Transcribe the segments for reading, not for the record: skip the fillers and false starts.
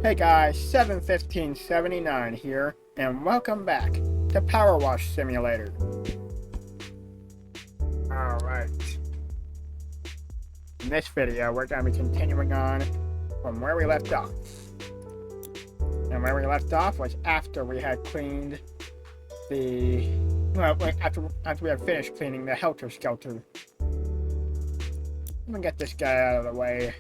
Hey guys, 71579 here, and welcome back to Powerwash Simulator. Alright. In this video, we're going to be continuing on from where we left off. And where we left off was after we had cleaned the... Well, after we had finished cleaning the Helter Skelter. Let me get this guy out of the way.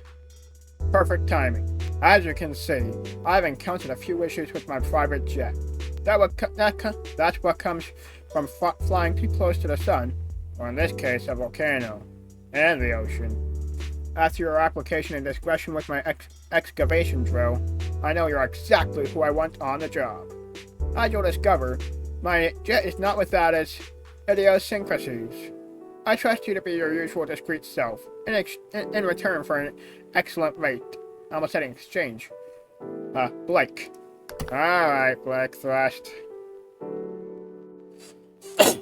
Perfect timing. As you can see, I've encountered a few issues with my private jet. That's what comes from flying too close to the sun, or in this case, a volcano, and the ocean. After your application and discretion with my excavation drill, I know you're exactly who I want on the job. As you'll discover, my jet is not without its idiosyncrasies. I trust you to be your usual discreet self, in return for an excellent rate. I almost said in exchange. Blake. Alright, Blake Thrust.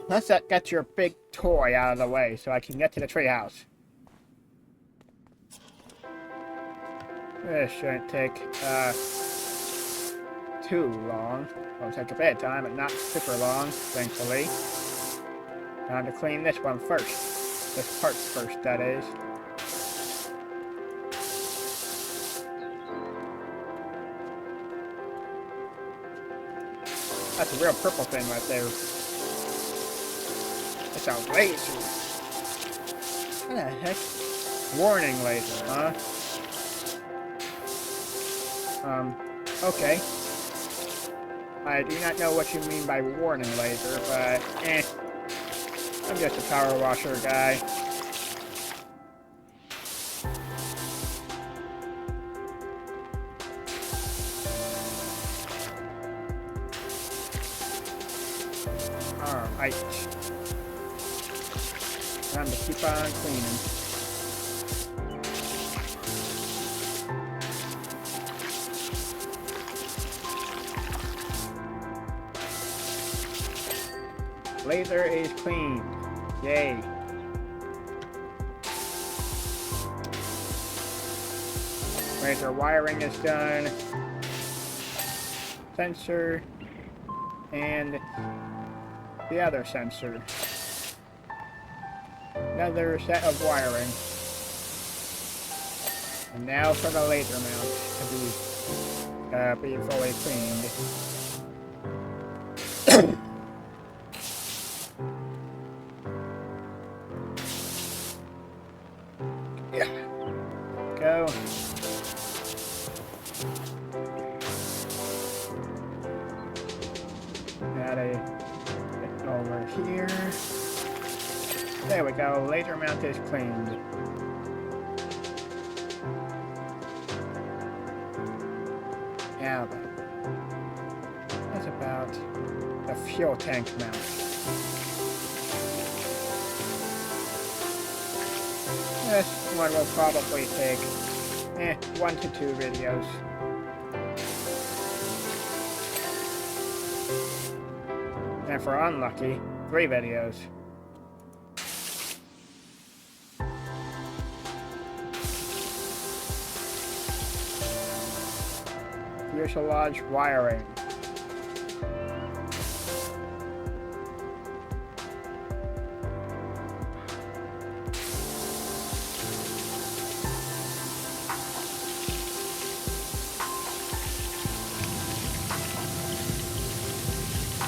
Let's get your big toy out of the way so I can get to the treehouse. This shouldn't take, too long. It'll take a bit of time, but not super long, thankfully. Time to clean this one first. This part first, that is. That's a real purple thing right there. It's a laser. What the heck? Warning laser, huh? Okay. I do not know what you mean by warning laser, but I'm just a power washer guy. Alright. Time to keep on cleaning. Laser is cleaned. Yay. Laser wiring is done. Sensor. And the other sensor. Another set of wiring. And now for the laser mount to be fully cleaned. Yeah. Go. Gotta get over here. There we go. Laser mount is cleaned. Now then. That's about the fuel tank mount. This one will probably take 1 to 2 videos. And for unlucky, 3 videos. Fuselage wiring.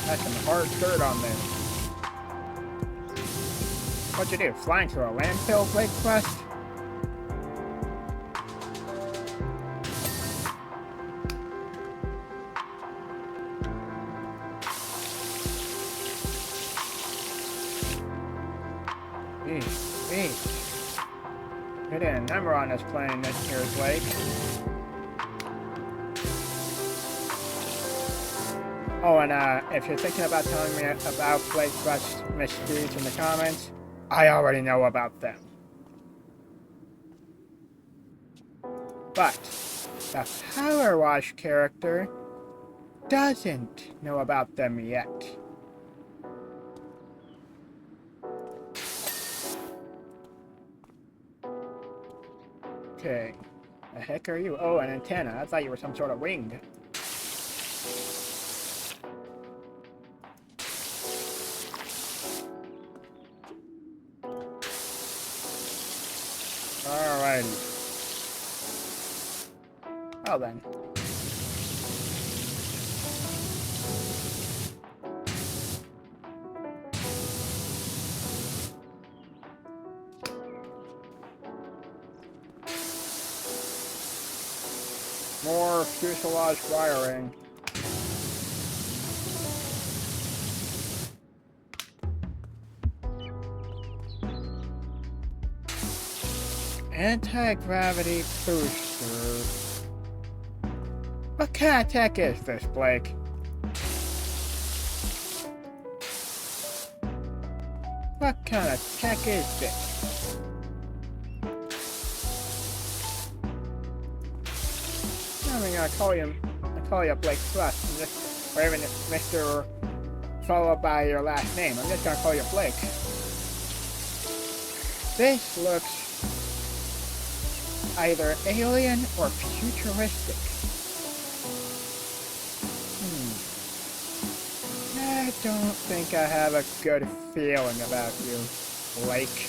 That's some hard dirt on there. What'd you do? Flying through a landfill, Blake Quest? Jeez. Put in a number on this plane this year's lake. Oh, and if you're thinking about telling me about Blake Quest's misdeeds in the comments, I already know about them. But the Powerwash character doesn't know about them yet. Okay. The heck are you? Oh, an antenna. I thought you were some sort of wing. Alrighty. Well then. More fuselage wiring. Anti-gravity booster. What kind of tech is this, Blake? What kind of tech is this? I mean, I call you Blake Thrust, or even if Mr. followed by your last name. I'm just gonna call you Blake. This looks either alien or futuristic. I don't think I have a good feeling about you, Blake.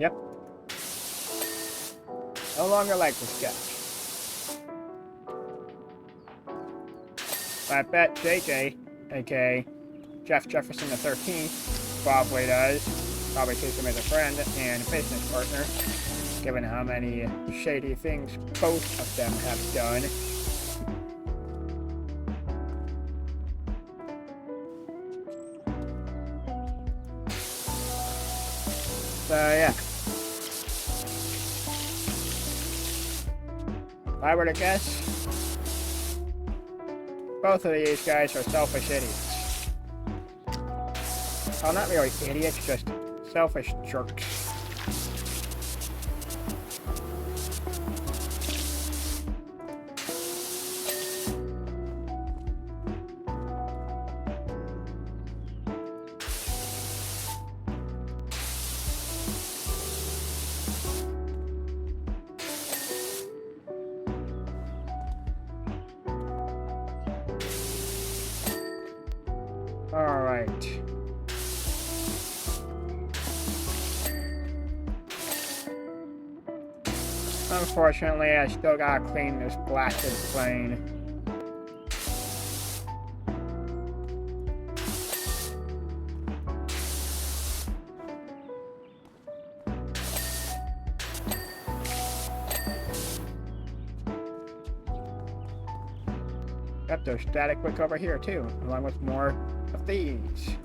Yep. No longer like this guy. I bet JJ, aka Jeff Jefferson the 13th, probably does. Probably sees him as a friend and business partner, given how many shady things both of them have done. So yeah. If I were to guess, both of these guys are selfish idiots. Well, not really idiots, just selfish jerks. Alright. Unfortunately, I still gotta clean this blasted plane. Yep, there's static wick over here too, along with more of these.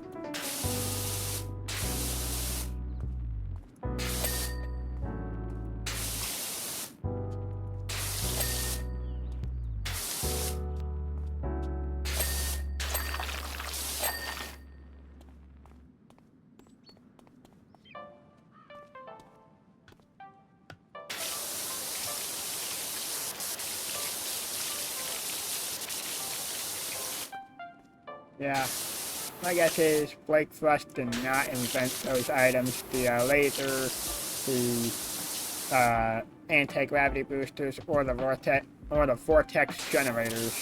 Yeah, my guess is Blake Thrust did not invent those items. The laser, the anti-gravity boosters, or the vortex generators.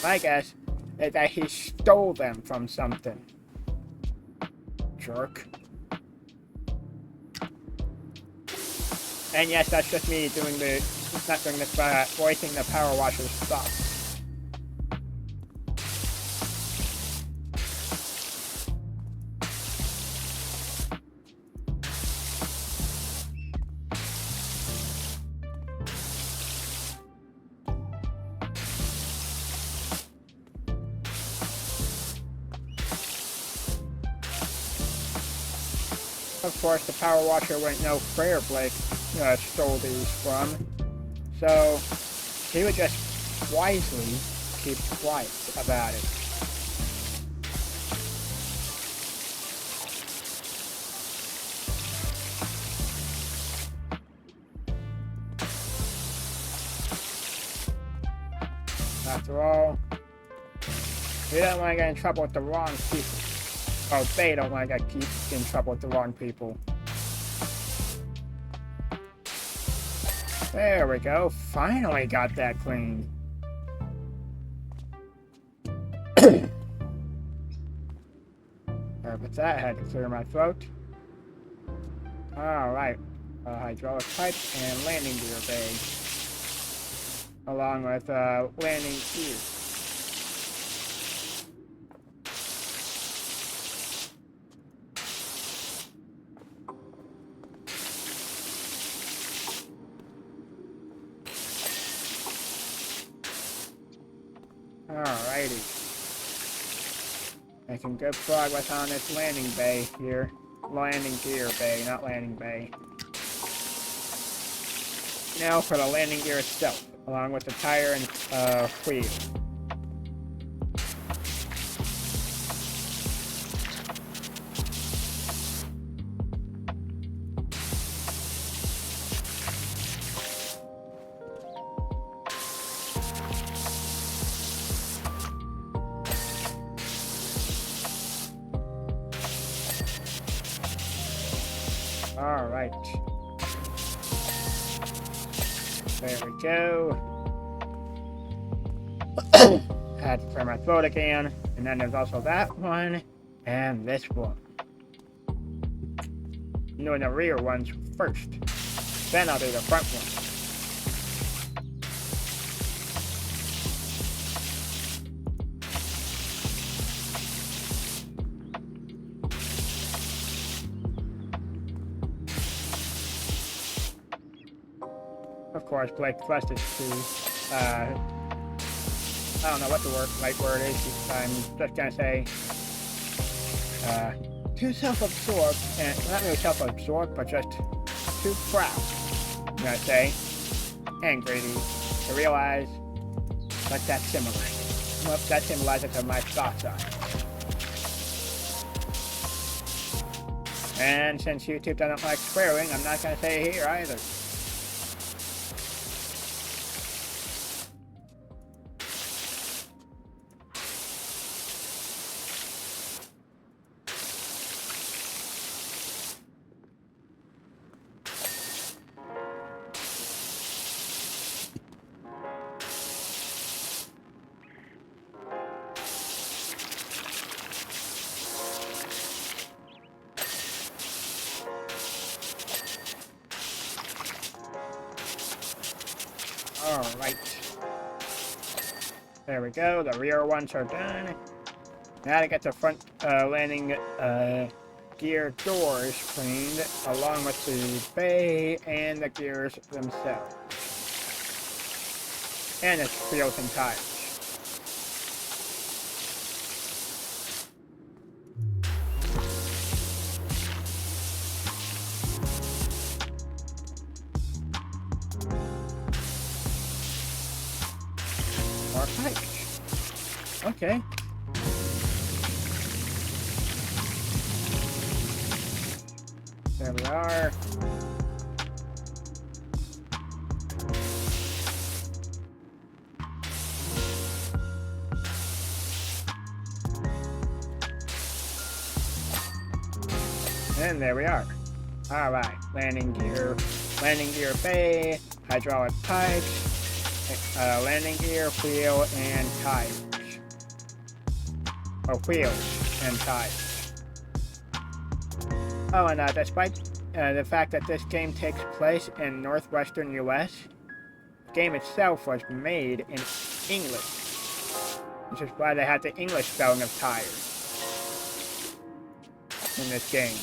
My guess is that he stole them from something. Jerk. And yes, that's just me doing the voicing the Powerwash's stuff. Of course, the Power Washer wouldn't know where Blake stole these from, so he would just wisely keep quiet about it. After all, we don't want to get in trouble with the wrong people. Oh, they don't want to get in trouble with the wrong people. There we go. Finally got that clean. But that had to clear my throat. Alright. Hydraulic pipe and landing gear bay. Along with landing gear. Alrighty. Making good progress on this landing bay here. Landing gear bay, not landing bay. Now for the landing gear itself, along with the tire and wheel. Alright. There we go. Had to clear my throat again. And then there's also that one. And this one. I'm doing the rear ones first. Then I'll do the front one. Of course, Blake thrust is too, I don't know what the right word is. I'm just gonna say, too self-absorbed, and not really self-absorbed, but just too proud, I'm gonna say, and greedy, to realize what that symbolizes. What that symbolizes what my thoughts are. And since YouTube doesn't like swearing, I'm not gonna say it here either. Alright. There we go, the rear ones are done. Now to get the front landing gear doors cleaned, along with the bay and the gears themselves. And its wheels and tires. Okay. There we are. And there we are. Alright, landing gear bay, hydraulic pipes, landing gear, wheel, and tires. Or wheels and tires. Oh, and despite the fact that this game takes place in northwestern US, the game itself was made in English, which is why they had the English spelling of tires in this game.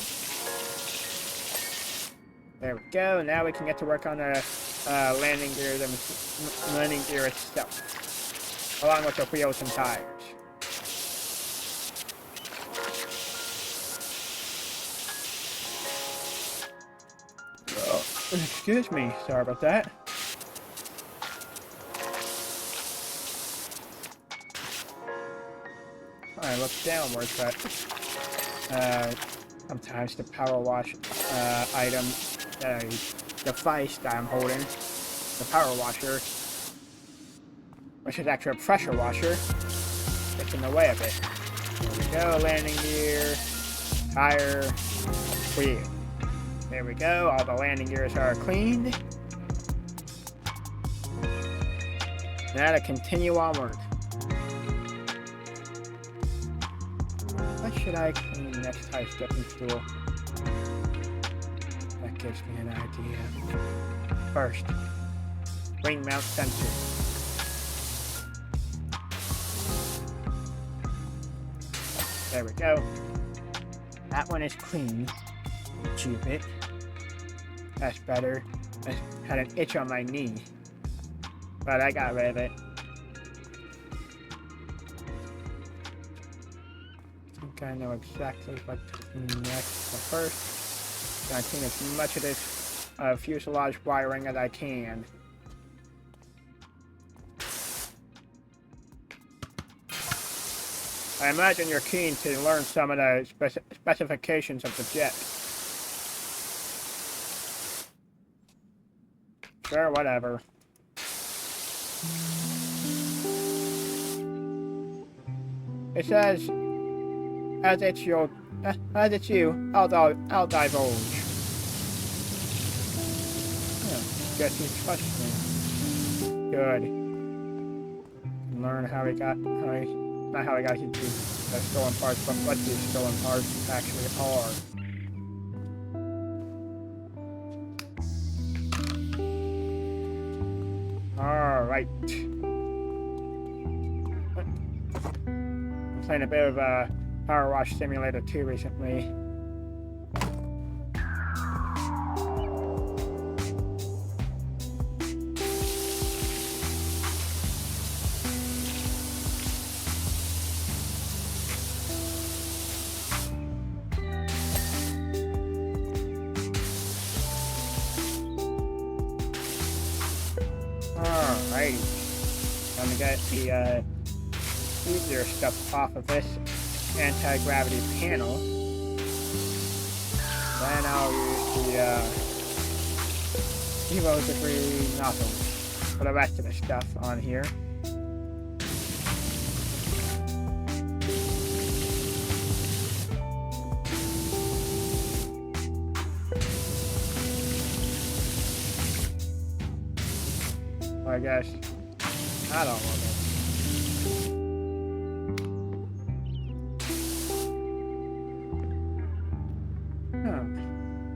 There we go. Now we can get to work on the landing gear itself, along with the wheels and tires. Excuse me, sorry about that. I look downwards, but sometimes the power wash item, device that I'm holding, the power washer, which is actually a pressure washer. Gets in the way of it. There we go, landing gear, tire, wheel. There we go, all the landing gears are cleaned. Now to continue onward. What should I clean next high stepping stool? That gives me an idea. First, ring mount sensor. There we go. That one is clean. Cheap it. That's better. I had an itch on my knee, but I got rid of it. I think I know exactly what to clean next. But first, I'm gonna clean as much of this fuselage wiring as I can. I imagine you're keen to learn some of the specifications of the jet. Sure, whatever. It says, as it's you, I'll divulge. Oh, guess you trust me. Good. Learn how he got, not how he got into the stolen parts, but what these stolen parts actually are. Alright. I'm playing a bit of Powerwash Simulator 2 recently. Alright, I'm gonna get the easier stuff off of this anti-gravity panel. Then I'll use the Evo debris nozzles for the rest of the stuff on here. I guess not all of it.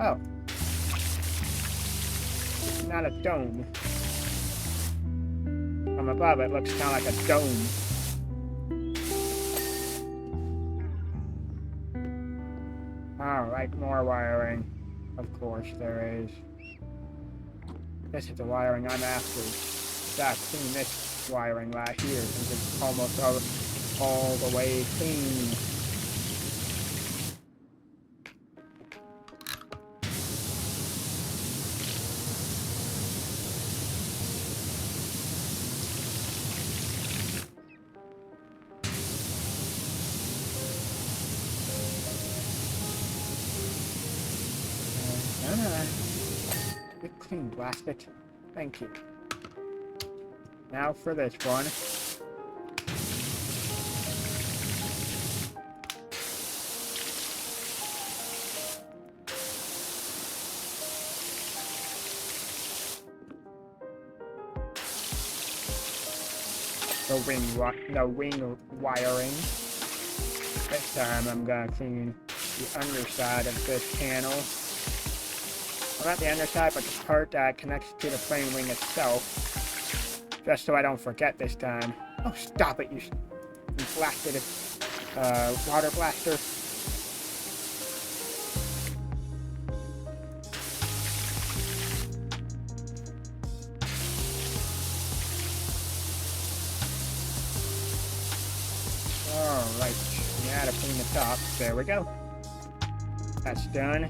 Oh. It's not a dome. From above it looks kind of like a dome. Alright, more wiring. Of course there is. This is the wiring I'm after. I've cleaned this wiring right here since it's almost all the way clean. Good clean, blast it. Thank you. Now for this one. The wing wiring. This time I'm gonna clean the underside of this panel. Well, not the underside, but the part that connects to the plane wing itself. Just so I don't forget this time. Oh, stop it, you blasted water blaster. Alright, now to clean the top. There we go. That's done.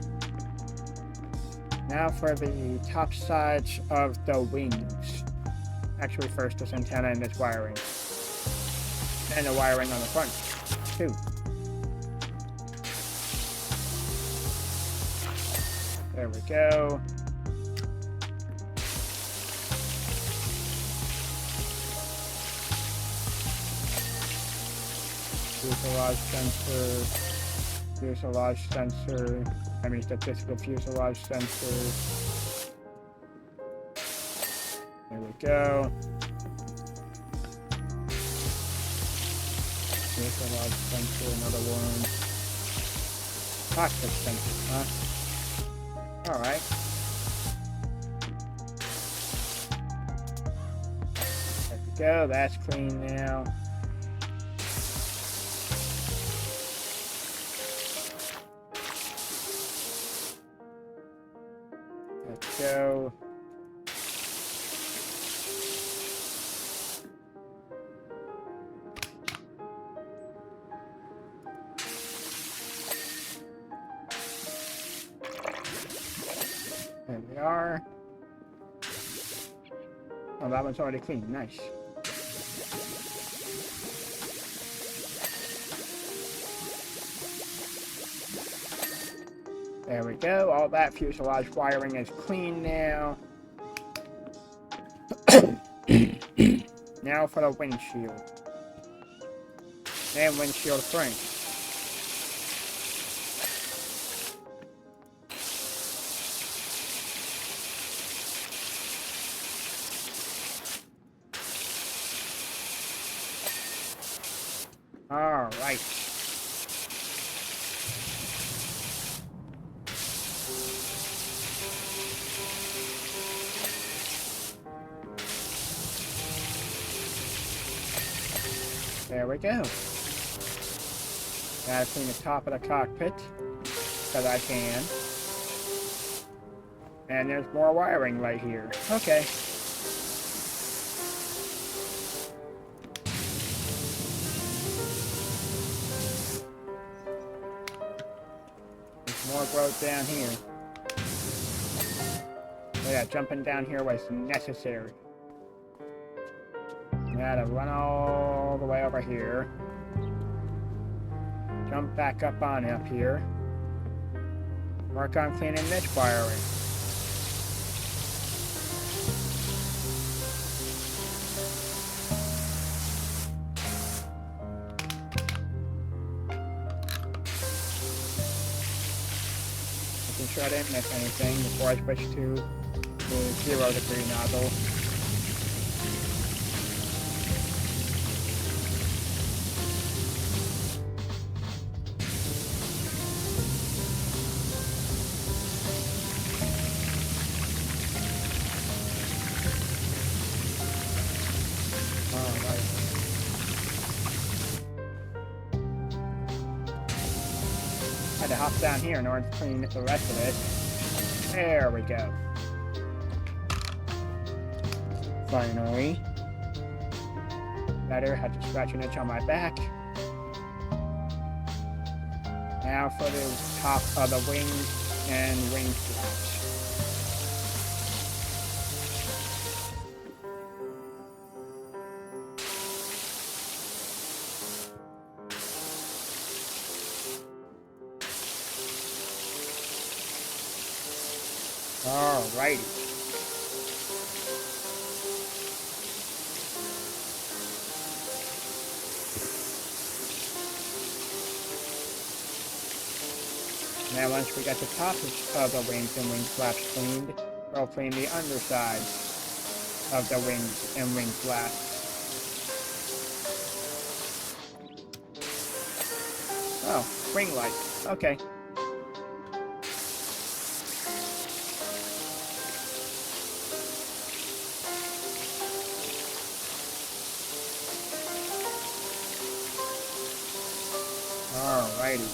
Now for the top sides of the wings. Actually, first this antenna and this wiring. And the wiring on the front, too. There we go. fuselage sensor, fuselage sensor, I mean statistical fuselage sensor. There we go. Fuselage sensor, another one. Cockpit sensor, huh? Alright. There we go, that's clean now. Let's go. There we are. Oh, that one's already clean. Nice. There we go. All that fuselage wiring is clean now. Now for the windshield. And windshield frame. All right. There we go. Gotta clean the top of the cockpit, because I can. And there's more wiring right here. Okay. More growth down here. So yeah, jumping down here was necessary. Gotta run all the way over here. Jump back up on up here. Work on cleaning this wiring. Making sure I didn't miss anything before I switch to the 0 degree nozzle. Had to hop down here in order to clean the rest of it. There we go. Finally. Better, had to scratch an itch on my back. Now for the top of the wings and wing flaps. Alrighty. Now once we got the top of the wings and wing flaps cleaned, we'll clean the underside of the wings and wing flaps. Oh, wing lights. Okay. Alrighty.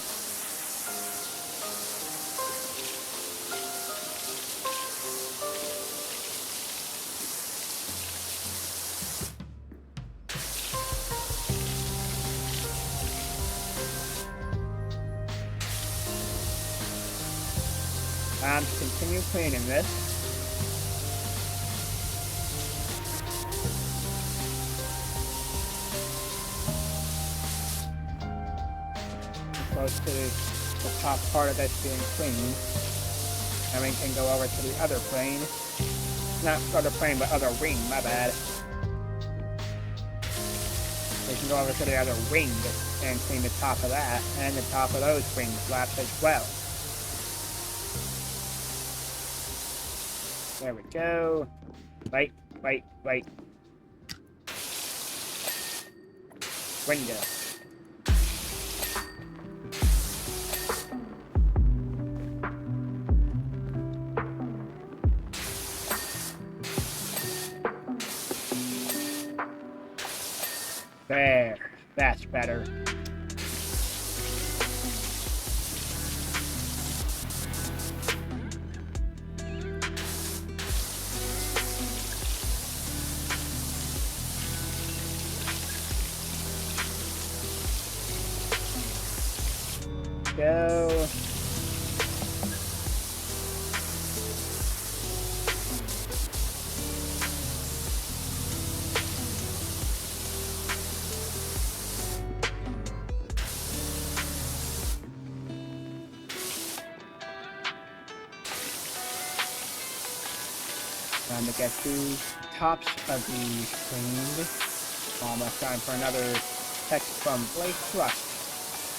Time to continue cleaning this. Close to the top part of this being cleaned. And we can go over to the other plane. Not other plane, but other wing, my bad. We can go over to the other wing and clean the top of that and the top of those wing flaps as well. There we go. Wait. Window. There. That's better. Go. Time to get the tops of these cleaned. Almost time for another text from Blake Thrust.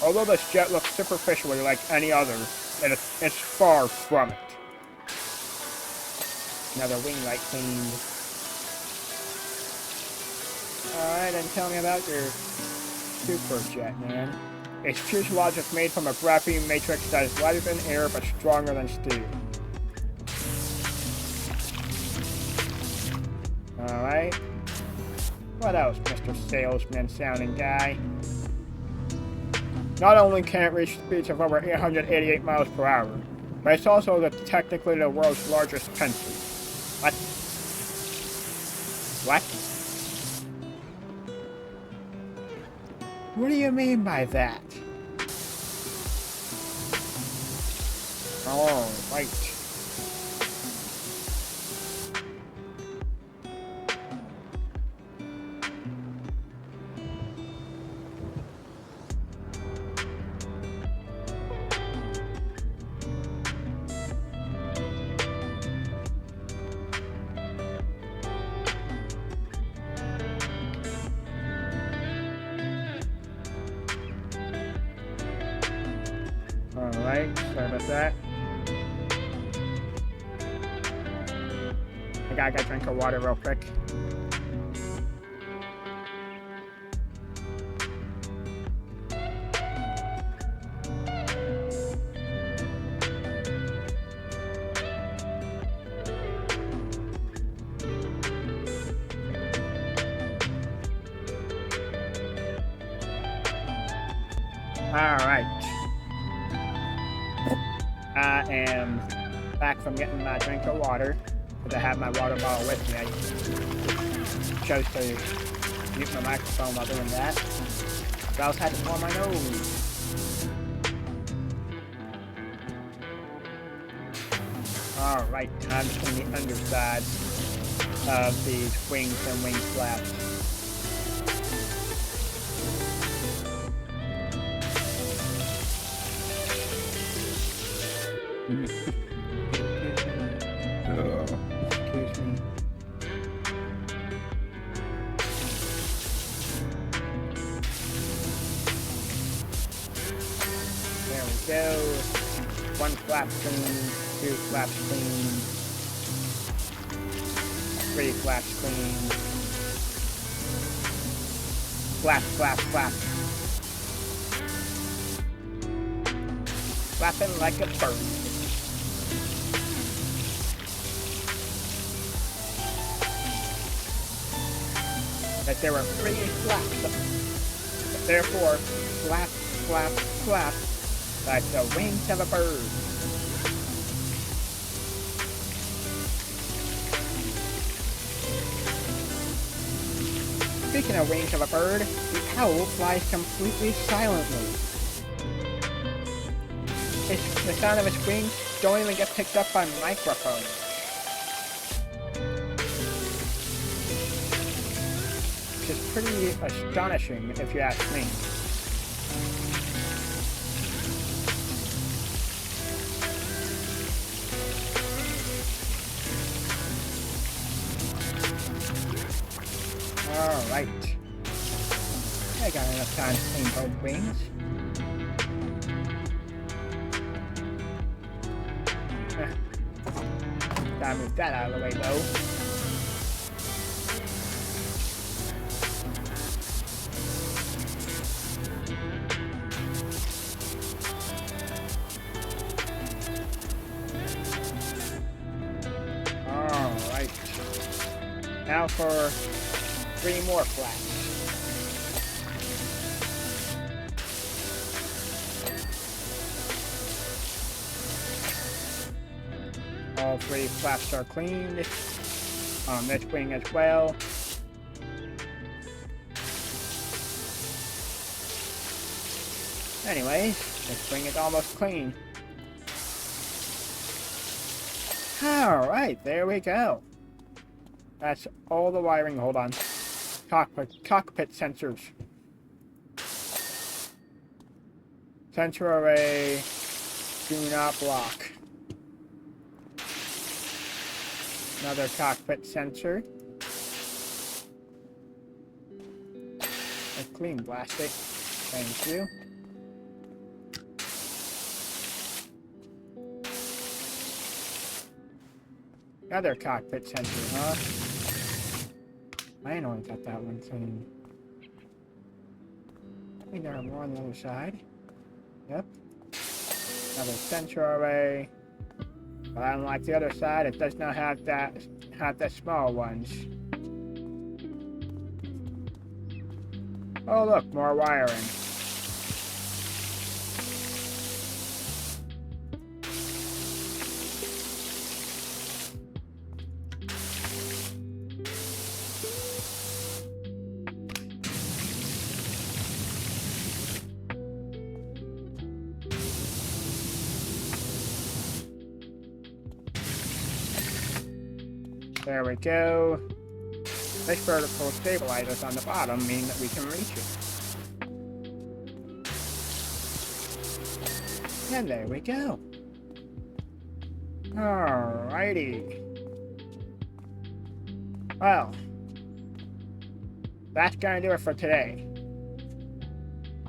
Although this jet looks superficially like any other, it's far from it. Another wing light cleaned. Alright, then tell me about your super jet, man. Its fuselage is made from a graphene matrix that is lighter than air but stronger than steel. Alright. What else, Mr. Salesman sounding guy? Not only can it reach speeds of over 888 miles per hour, but it's also technically the world's largest pencil. What? What? What do you mean by that? Oh, right. Alright, sorry about that. I gotta get a drink of water real quick. Alright. I am back from getting my drink of water, because I have my water bottle with me. I chose to mute my microphone while doing that. But I also had to blow my nose. Alright, time to clean the underside of these wings and wing flaps. Excuse me. There we go. One flap clean, two flaps clean, three flaps clean. Flap, flap, flap. Flapping like a bird. That there were three flaps. Therefore, flap, flap, flap, like the wings of a bird. Speaking of wings of a bird, the owl flies completely silently. The sound of its wings don't even get picked up by microphones. Which is pretty astonishing, if you ask me. Alright. I got enough time to clean both wings. Gotta move that out of the way though. Alright. Now for 3 more flaps. All 3 flaps are cleaned on this wing as well. Anyways, this wing is almost clean. Alright, there we go. That's all the wiring. Hold on. Cockpit sensors. Sensor array. Do not block. Another cockpit sensor. A clean plastic. Thank you. Another cockpit sensor, huh? I only got that one clean. I think there are more on the other side. Yep. Another sensor array. But unlike the other side, it does not have the small ones. Oh look, more wiring. There we go. This vertical stabilizers on the bottom mean that we can reach it. And there we go. Alrighty. Well, that's gonna do it for today.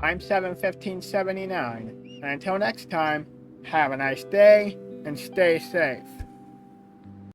I'm 71579, and until next time, have a nice day and stay safe.